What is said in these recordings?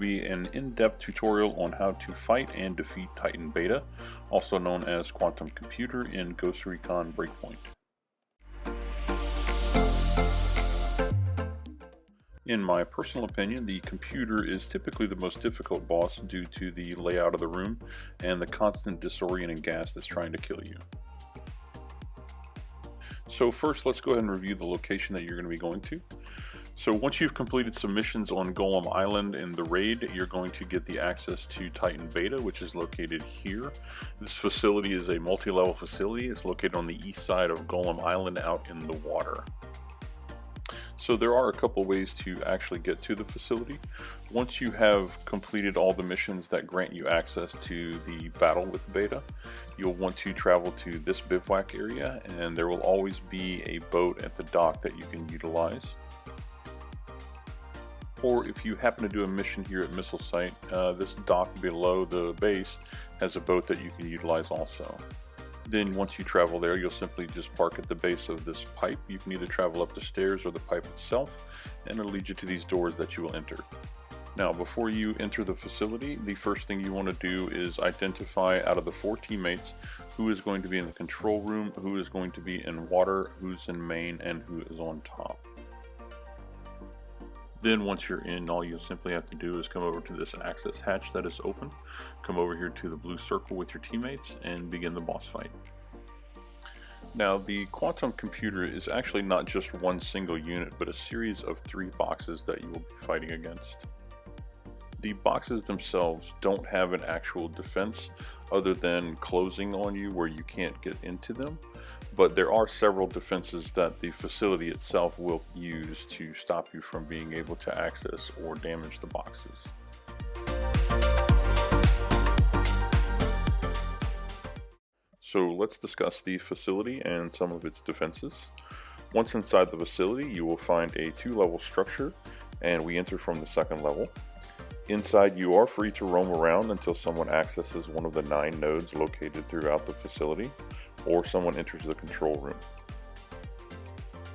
be an in-depth tutorial on how to fight and defeat Titan Beta, also known as Quantum Computer in Ghost Recon Breakpoint. In my personal opinion, the computer is typically the most difficult boss due to the layout of the room and the constant disorienting gas that's trying to kill you. So first, let's go ahead and review the location that you're going to be going to. So once you've completed some missions on Golem Island in the raid, you're going to get the access to Titan Beta, which is located here. This facility is a multi-level facility. It's located on the east side of Golem Island out in the water. So there are a couple ways to actually get to the facility. Once you have completed all the missions that grant you access to the battle with Beta, you'll want to travel to this bivouac area, and there will always be a boat at the dock that you can utilize. Or if you happen to do a mission here at Missile Site, this dock below the base has a boat that you can utilize also. Then once you travel there, you'll simply just park at the base of this pipe. You can either travel up the stairs or the pipe itself, and it'll lead you to these doors that you will enter. Now, before you enter the facility, the first thing you want to do is identify out of the 4 teammates who is going to be in the control room, who is going to be in water, who's in main, and who is on top. Then once you're in, all you'll simply have to do is come over to this access hatch that is open, come over here to the blue circle with your teammates, and begin the boss fight. Now, the quantum computer is actually not just one single unit, but a series of 3 boxes that you will be fighting against. The boxes themselves don't have an actual defense other than closing on you where you can't get into them, but there are several defenses that the facility itself will use to stop you from being able to access or damage the boxes. So let's discuss the facility and some of its defenses. Once inside the facility, you will find a 2-level structure, and we enter from the 2nd level. Inside, you are free to roam around until someone accesses one of the 9 nodes located throughout the facility, or someone enters the control room.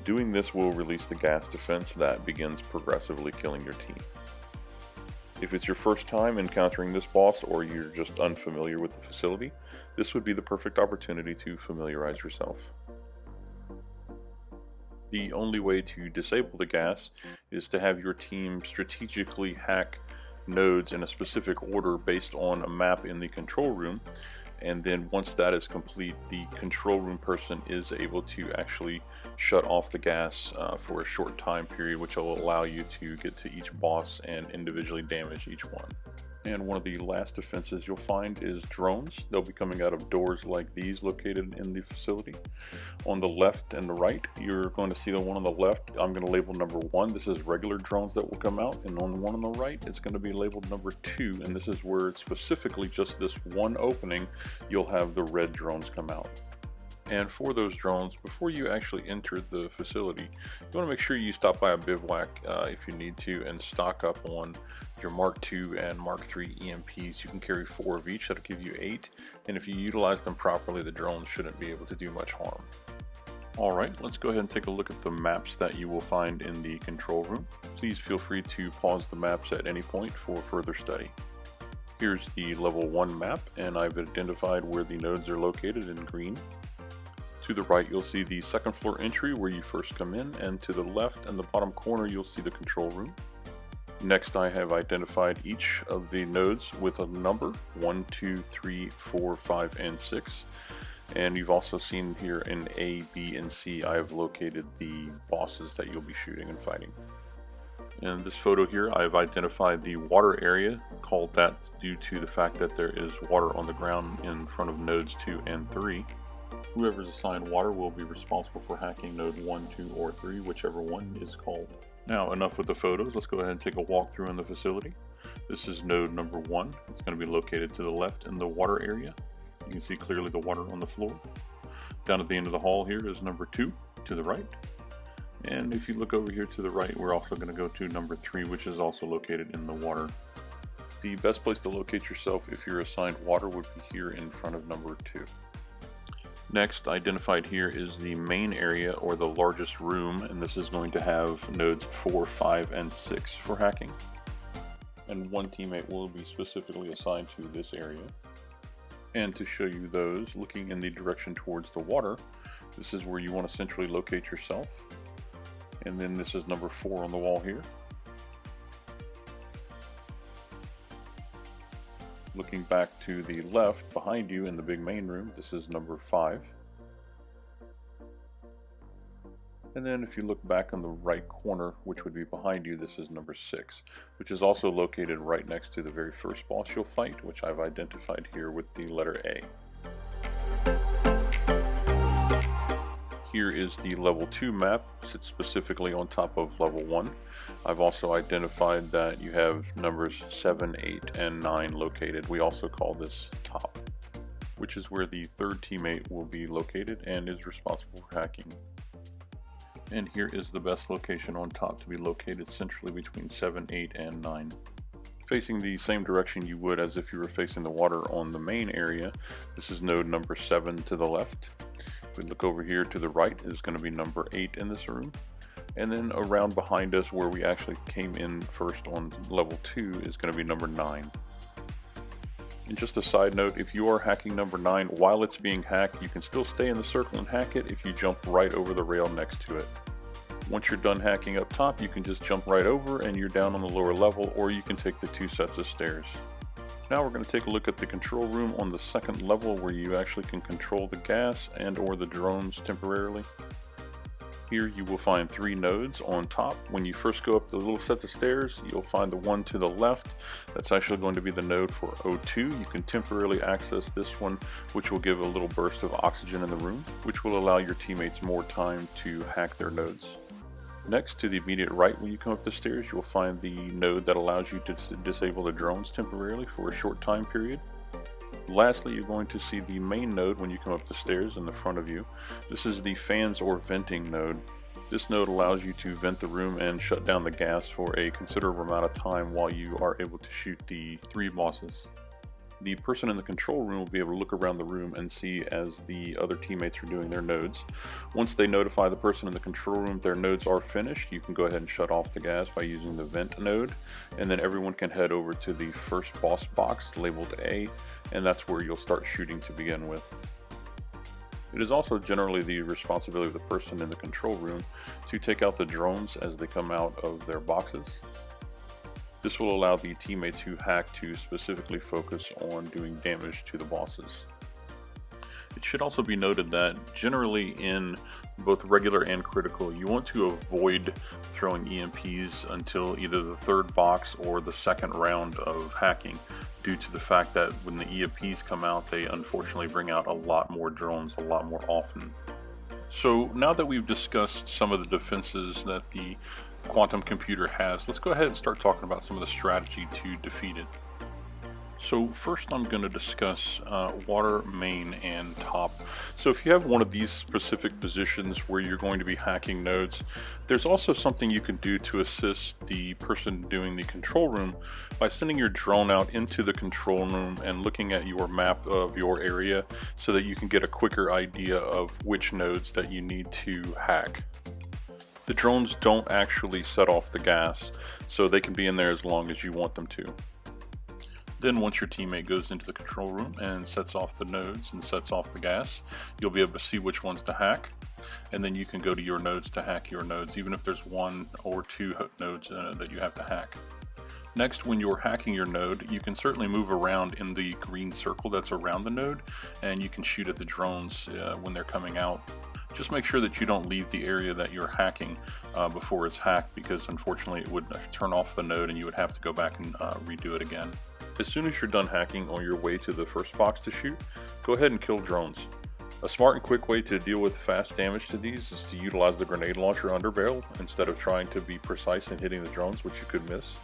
Doing this will release the gas defense that begins progressively killing your team. If it's your first time encountering this boss, or you're just unfamiliar with the facility, this would be the perfect opportunity to familiarize yourself. The only way to disable the gas is to have your team strategically hack nodes in a specific order based on a map in the control room, and then once that is complete, the control room person is able to actually shut off the gas for a short time period, which will allow you to get to each boss and individually damage each one. And one of the last defenses you'll find is drones. They'll be coming out of doors like these located in the facility. On the left and the right, you're going to see the one on the left, I'm going to label number 1. This is regular drones that will come out. And on the one on the right, it's going to be labeled number 2. And this is where it's specifically just this one opening, you'll have the red drones come out. And for those drones, before you actually enter the facility, you want to make sure you stop by a bivouac if you need to, and stock up on your Mark II and Mark III EMPs. You can carry 4 of each, that'll give you 8, and if you utilize them properly, the drones shouldn't be able to do much harm. Alright, let's go ahead and take a look at the maps that you will find in the control room. Please feel free to pause the maps at any point for further study. Here's the level 1 map, and I've identified where the nodes are located in green. To the right, you'll see the 2nd floor entry where you first come in, and to the left and the bottom corner, you'll see the control room. Next, I have identified each of the nodes with a number, 1, 2, 3, 4, 5, and 6. And you've also seen here in A, B, and C, I have located the bosses that you'll be shooting and fighting. In this photo here, I've identified the water area, called that due to the fact that there is water on the ground in front of nodes 2 and 3. Whoever's assigned water will be responsible for hacking node 1, 2, or 3, whichever one is called. Now, enough with the photos, let's go ahead and take a walk through in the facility. This is node number 1. It's going to be located to the left in the water area. You can see clearly the water on the floor. Down at the end of the hall here is number 2 to the right. And if you look over here to the right, we're also going to go to number 3, which is also located in the water. The best place to locate yourself if you're assigned water would be here in front of number 2. Next, identified here is the main area, or the largest room, and this is going to have nodes 4, 5, and 6 for hacking. and one teammate will be specifically assigned to this area. And to show you those, looking in the direction towards the water, this is where you want to centrally locate yourself. And then this is number 4 on the wall here. Looking back to the left behind you in the big main room, this is number 5. And then if you look back on the right corner, which would be behind you, this is number 6, which is also located right next to the very first boss you'll fight, which I've identified here with the letter A. Here is the level 2 map, sits specifically on top of level 1. I've also identified that you have numbers 7, 8, and 9 located. We also call this top, which is where the third teammate will be located and is responsible for hacking. And here is the best location on top to be located centrally between 7, 8, and 9. Facing the same direction you would as if you were facing the water on the main area, this is node number 7 to the left. If we look over here to the right, is going to be number 8 in this room. And then around behind us where we actually came in first on level 2 is going to be number 9. And just a side note, if you are hacking number 9 while it's being hacked, you can still stay in the circle and hack it if you jump right over the rail next to it. Once you're done hacking up top, you can just jump right over and you're down on the lower level, or you can take the 2 sets of stairs. Now we're going to take a look at the control room on the second level where you actually can control the gas and or the drones temporarily. Here you will find 3 nodes on top. When you first go up the little sets of stairs, you'll find the one to the left. That's actually going to be the node for O2. You can temporarily access this one, which will give a little burst of oxygen in the room, which will allow your teammates more time to hack their nodes. Next, to the immediate right when you come up the stairs, you'll find the node that allows you to disable the drones temporarily for a short time period. Lastly, you're going to see the main node when you come up the stairs in the front of you. This is the fans or venting node. This node allows you to vent the room and shut down the gas for a considerable amount of time while you are able to shoot the 3 bosses. The person in the control room will be able to look around the room and see as the other teammates are doing their nodes. Once they notify the person in the control room their nodes are finished, you can go ahead and shut off the gas by using the vent node, and then everyone can head over to the first boss box labeled A, and that's where you'll start shooting to begin with. It is also generally the responsibility of the person in the control room to take out the drones as they come out of their boxes. This will allow the teammates who hack to specifically focus on doing damage to the bosses. It should also be noted that generally in both regular and critical, you want to avoid throwing EMPs until either the 3rd box or the 2nd round of hacking, due to the fact that when the EMPs come out, they unfortunately bring out a lot more drones a lot more often. So now that we've discussed some of the defenses that the quantum computer has, let's go ahead and start talking about some of the strategy to defeat it. So first I'm going to discuss water, main, and top. So if you have one of these specific positions where you're going to be hacking nodes, there's also something you can do to assist the person doing the control room by sending your drone out into the control room and looking at your map of your area so that you can get a quicker idea of which nodes that you need to hack. The drones don't actually set off the gas, so they can be in there as long as you want them to. Then once your teammate goes into the control room and sets off the nodes and sets off the gas, you'll be able to see which ones to hack, and then you can go to your nodes to hack your nodes, even if there's 1 or 2 nodes that you have to hack. Next, when you're hacking your node, you can certainly move around in the green circle that's around the node, and you can shoot at the drones when they're coming out. Just make sure that you don't leave the area that you're hacking before it's hacked, because unfortunately it would turn off the node and you would have to go back and redo it again. As soon as you're done hacking on your way to the first box to shoot, go ahead and kill drones. A smart and quick way to deal with fast damage to these is to utilize the grenade launcher underbarrel instead of trying to be precise in hitting the drones, which you could miss.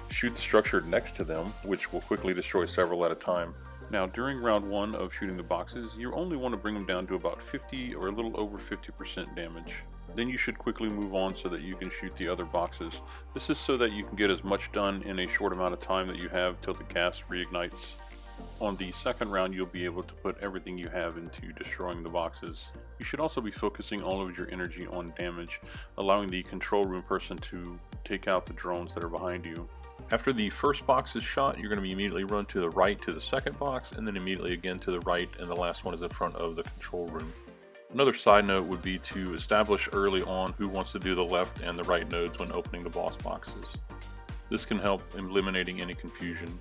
Shoot the structure next to them, which will quickly destroy several at a time. Now, during round 1 of shooting the boxes, you only want to bring them down to about 50 or a little over 50% damage. Then you should quickly move on so that you can shoot the other boxes. This is so that you can get as much done in a short amount of time that you have till the gas reignites. On the second round, you'll be able to put everything you have into destroying the boxes. You should also be focusing all of your energy on damage, allowing the control room person to take out the drones that are behind you. After the first box is shot, you're going to immediately run to the right to the second box, and then immediately again to the right, and the last one is in front of the control room. Another side note would be to establish early on who wants to do the left and the right nodes when opening the boss boxes. This can help eliminating any confusion.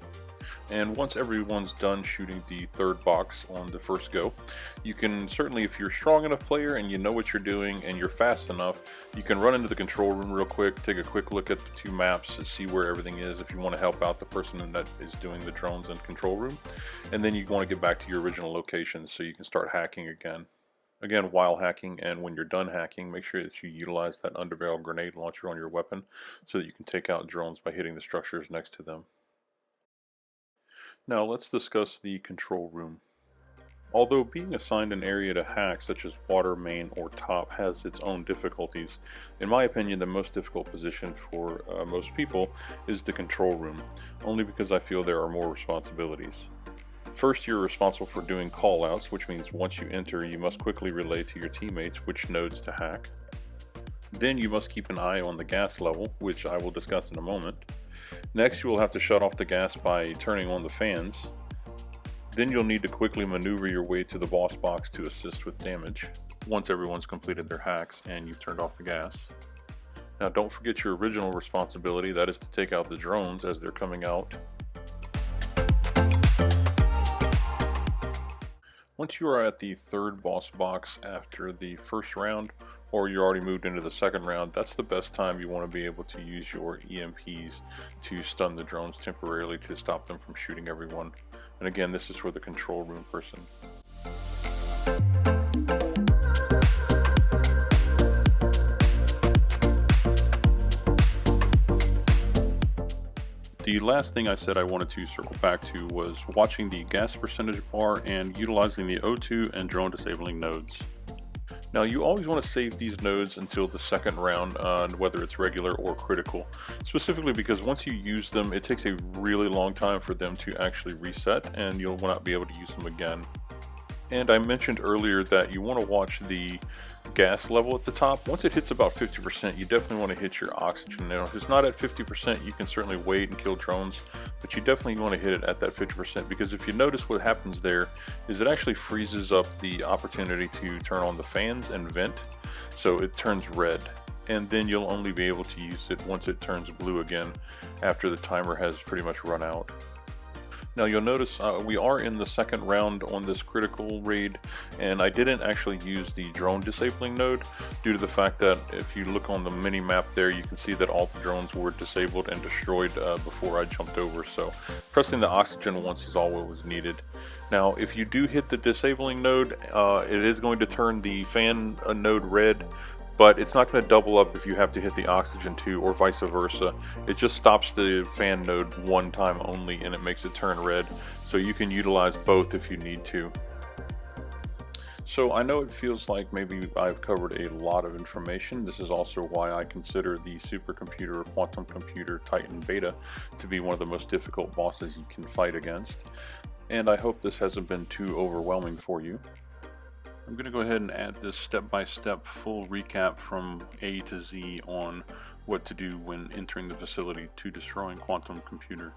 And once everyone's done shooting the third box on the first go, you can certainly, if you're a strong enough player and you know what you're doing and you're fast enough, you can run into the control room real quick, take a quick look at the two maps and see where everything is if you want to help out the person that is doing the drones and control room. And then you want to get back to your original location so you can start hacking again. Again, while hacking and when you're done hacking, make sure that you utilize that underbarrel grenade launcher on your weapon so that you can take out drones by hitting the structures next to them. Now let's discuss the control room. Although being assigned an area to hack, such as water, main, or top, has its own difficulties, in my opinion the most difficult position for most people is the control room, only because I feel there are more responsibilities. First, you're responsible for doing callouts, which means once you enter, you must quickly relay to your teammates which nodes to hack. Then you must keep an eye on the gas level, which I will discuss in a moment. Next, you will have to shut off the gas by turning on the fans. Then you'll need to quickly maneuver your way to the boss box to assist with damage, once everyone's completed their hacks and you've turned off the gas. Now don't forget your original responsibility, that is to take out the drones as they're coming out. Once you are at the third boss box after the first round, or you already moved into the second round, that's the best time you want to be able to use your EMPs to stun the drones temporarily to stop them from shooting everyone. And again, this is for the control room person. The last thing I said I wanted to circle back to was watching the gas percentage bar and utilizing the O2 and drone disabling nodes. Now you always want to save these nodes until the second round, whether it's regular or critical, specifically because once you use them it takes a really long time for them to actually reset and you'll not be able to use them again. And I mentioned earlier that you want to watch the gas level at the top. Once it hits about 50%, you definitely want to hit your oxygen. Now, if it's not at 50%, you can certainly wait and kill drones, but you definitely want to hit it at that 50% because if you notice what happens there is it actually freezes up the opportunity to turn on the fans and vent, so it turns red. And then you'll only be able to use it once it turns blue again after the timer has pretty much run out. Now you'll notice we are in the second round on this critical raid, and I didn't actually use the drone disabling node due to the fact that if you look on the mini map there, you can see that all the drones were disabled and destroyed before I jumped over, so pressing the oxygen once is all what was needed. Now if you do hit the disabling node, it is going to turn the fan node red, but it's not going to double up if you have to hit the oxygen too, or vice versa. It just stops the fan node one time only and it makes it turn red, so you can utilize both if you need to. So I know it feels like maybe I've covered a lot of information. This is also why I consider the supercomputer or quantum computer Titan Beta to be one of the most difficult bosses you can fight against. And I hope this hasn't been too overwhelming for you. I'm going to go ahead and add this step-by-step full recap from A to Z on what to do when entering the facility to destroying quantum computer.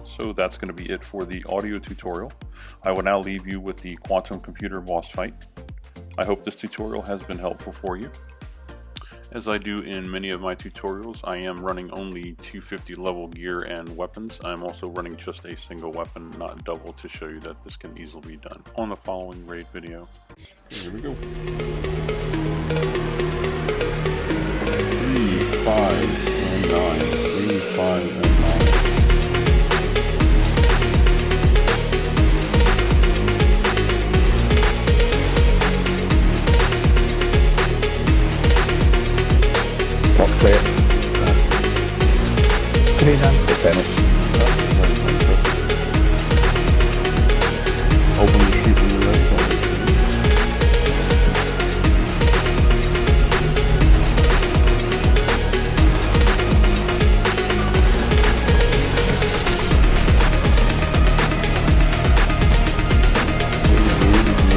So that's going to be it for the audio tutorial. I will now leave you with the quantum computer boss fight. I hope this tutorial has been helpful for you. As I do in many of my tutorials, I am running only 250 level gear and weapons. I'm also running just a single weapon, not double, to show you that this can easily be done on the following raid video. Here we go. 3, 5, and 9. 3, 5, and 9. Clear. Clear done. Good finish. Open the street when you're ready.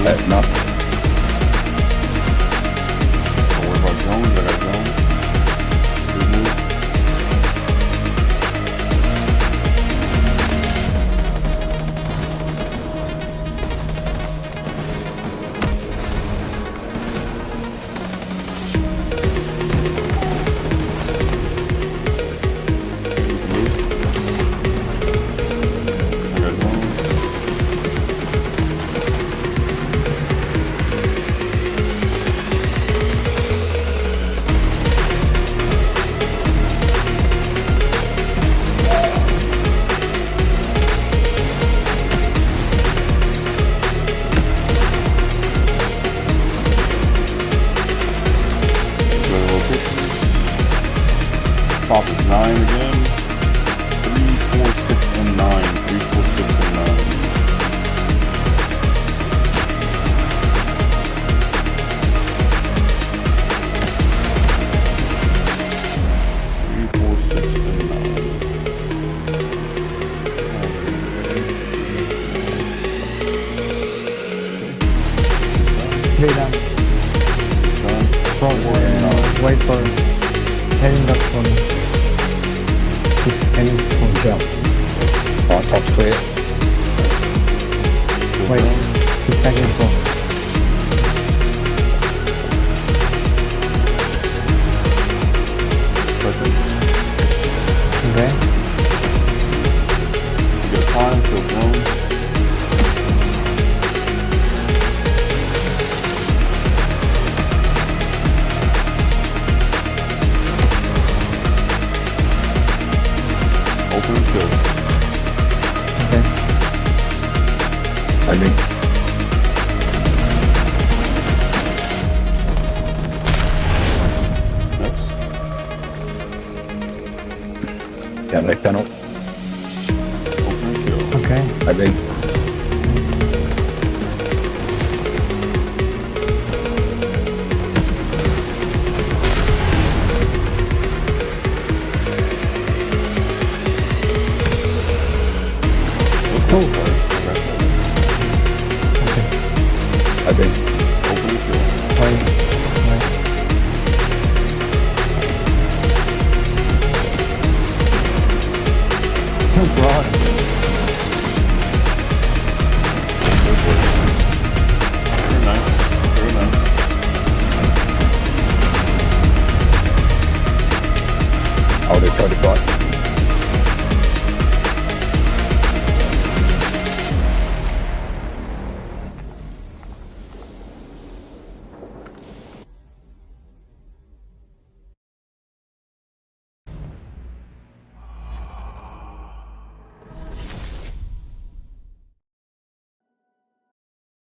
No. Don't worry about drones. I got drones. Good move. Top is 9 again. 3, 4, 6, and 9. 3, 4, 6, and 9. 3, 4, 6, and 9. 3 down. Done. Wait for heading up on heading on shell. Top's clear. Wait, he's tagging for. Perfect. Okay. You got time for drone. Open and kill. Okay. I think. Next. Yeah, next panel. Open and kill. Okay. I think. Cool. Okay. Okay. I think.